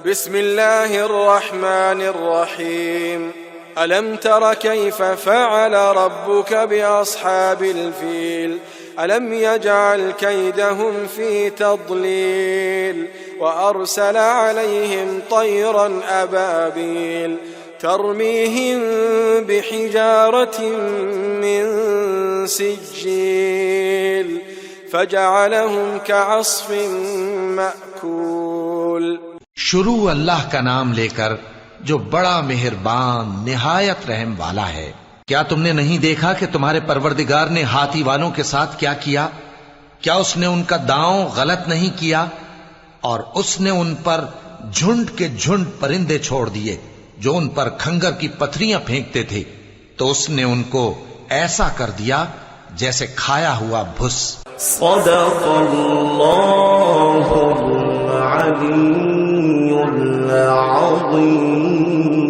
बिस्मिल्लाहिर रहमानिर रहीम। अलम तर कैफ फ़अल रब्बुक बिअस्हाबिल फ़ील अलम यजअल कैदहुम फ़ी तضलील व अरसल अलैहिम तयरन अबाबील तरमीहिम बिहिजारतिन मिन सिज्जील फजअलहुम कअस्फ़िन मअकूल। शुरू अल्लाह का नाम लेकर जो बड़ा मेहरबान निहायत रहम वाला है। क्या तुमने नहीं देखा कि तुम्हारे परवरदिगार ने हाथी वालों के साथ क्या किया? क्या उसने उनका दांव गलत नहीं किया? और उसने उन पर झुंड के झुंड परिंदे छोड़ दिए जो उन पर खंगर की पथरियां फेंकते थे, तो उसने उनको ऐसा कर दिया जैसे खाया हुआ भुस। सदक़ल्लाहुल अलीयुल अज़ीम।